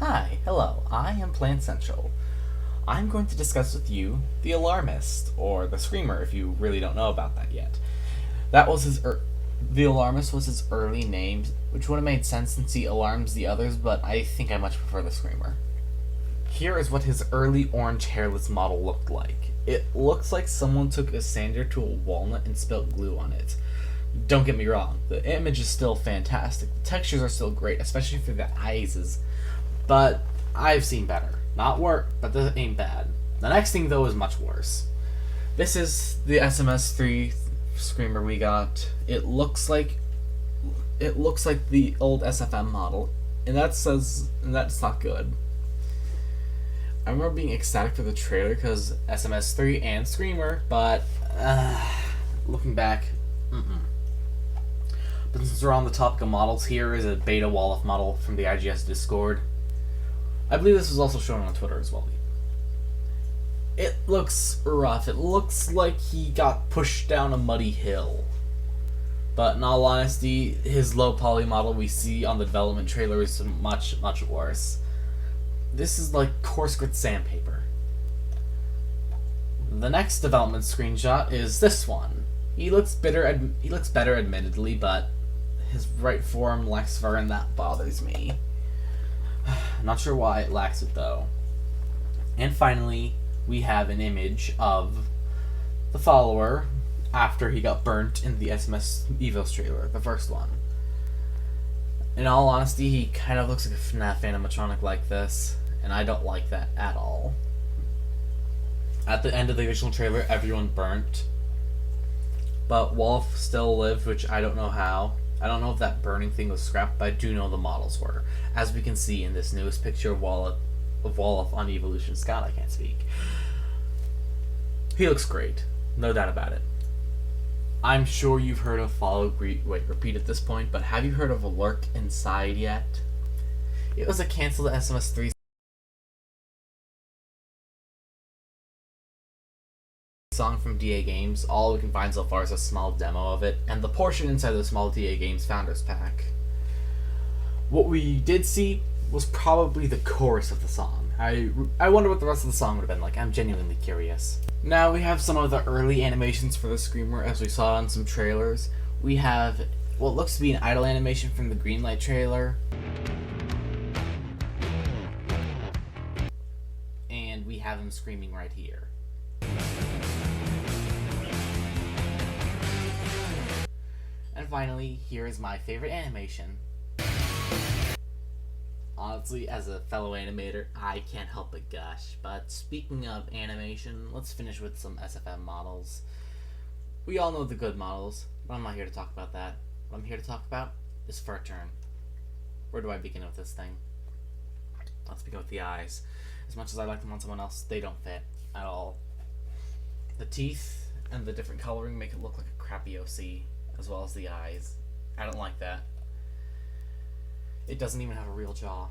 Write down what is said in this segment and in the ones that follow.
Hi, hello, I am Plant Central. I'm going to discuss with you the Alarmist, or the Screamer if you really don't know about that yet. That was the Alarmist was his early name, which would have made sense since he alarms the others, but I think I much prefer the Screamer. Here is what his early orange hairless model looked like. It looks like someone took a sander to a walnut and spilt glue on it. Don't get me wrong, the image is still fantastic. The textures are still great, especially for the eyes. But I've seen better. Not worse, but this ain't bad. The next thing though is much worse. This is the SMS 3 Screamer we got. It looks like the old SFM model, and that's not good. I remember being ecstatic for the trailer because SMS 3 and Screamer, but looking back, But since we're on the topic of models, here is a beta Wolof model from the IGS Discord. I believe this was also shown on Twitter as well. It looks rough. It looks like he got pushed down a muddy hill. But in all honesty, his low poly model we see on the development trailer is much, much worse. This is like coarse grit sandpaper. The next development screenshot is this one. He looks better, admittedly, but his right forearm lacks fur, and that bothers me. Not sure why it lacks it though. And finally, we have an image of the follower after he got burnt in the SMS Evos trailer, the first one. In all honesty, he kind of looks like a FNAF animatronic like this, and I don't like that at all. At the end of the original trailer, everyone burnt, but Wolof still lived, which I don't know how. I don't know if that burning thing was scrapped, but I do know the models were. As we can see in this newest picture of Wolof on Evolution Scout, I can't speak. He looks great, no doubt about it. I'm sure you've heard of repeat at this point, but have you heard of a Lurk Inside yet? It was a canceled SMS 3 song from DA Games. All we can find so far is a small demo of it, and the portion inside the small DA Games Founders Pack. What we did see was probably the chorus of the song. I wonder what the rest of the song would have been like. I'm genuinely curious. Now we have some of the early animations for the Screamer, as we saw in some trailers. We have what looks to be an idle animation from the Greenlight trailer. And we have him screaming right here. And finally, here is my favorite animation. Honestly, as a fellow animator, I can't help but gush. But speaking of animation, let's finish with some SFM models. We all know the good models, but I'm not here to talk about that. What I'm here to talk about is Fur Turn. Where do I begin with this thing? Let's begin with the eyes. As much as I like them on someone else, they don't fit at all. The teeth and the different coloring make it look like a crappy OC, as well as the eyes. I don't like that. It doesn't even have a real jaw.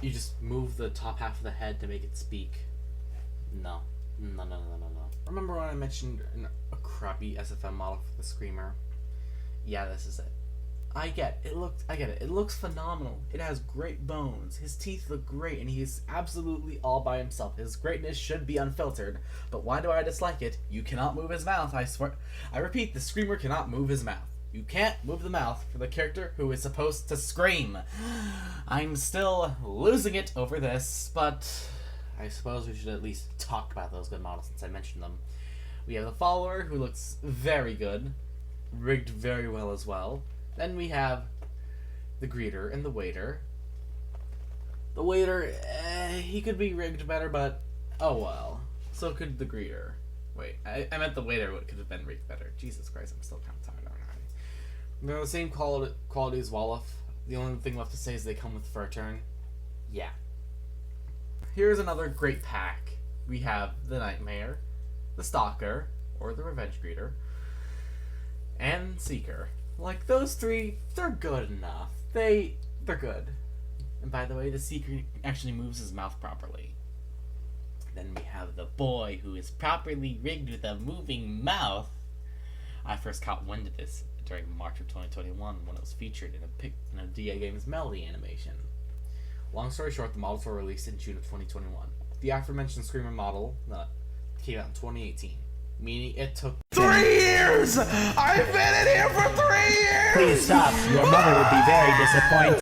You just move the top half of the head to make it speak. No. No. Remember when I mentioned a crappy SFM model for the Screamer? Yeah, this is it. I get it. It looks phenomenal. It has great bones. His teeth look great, and he's absolutely all by himself. His greatness should be unfiltered. But why do I dislike it? You cannot move his mouth, I swear. I repeat, the Screamer cannot move his mouth. You can't move the mouth for the character who is supposed to scream. I'm still losing it over this, but I suppose we should at least talk about those good models since I mentioned them. We have the follower, who looks very good, rigged very well as well. Then we have the greeter and the waiter. The waiter, he could be rigged better, but oh well. So could the greeter. Wait, I meant the waiter could have been rigged better. Jesus Christ, I'm still kind of tired already. They're the same quality as Wolof. The only thing left to say is they come with Fur Turn. Yeah. Here's another great pack. We have the Nightmare, the Stalker, or the Revenge Greeter, and Seeker. Like, those three, they're good enough. They're good. And by the way, the Seeker actually moves his mouth properly. Then we have the boy, who is properly rigged with a moving mouth. I first caught wind of this during March of 2021 when it was featured in a DA Games Melody animation. Long story short, the models were released in June of 2021. The aforementioned Screamer model came out in 2018, meaning it took 3 years! I've been in here for 3 years! Please stop. Your mother would be very disappointed.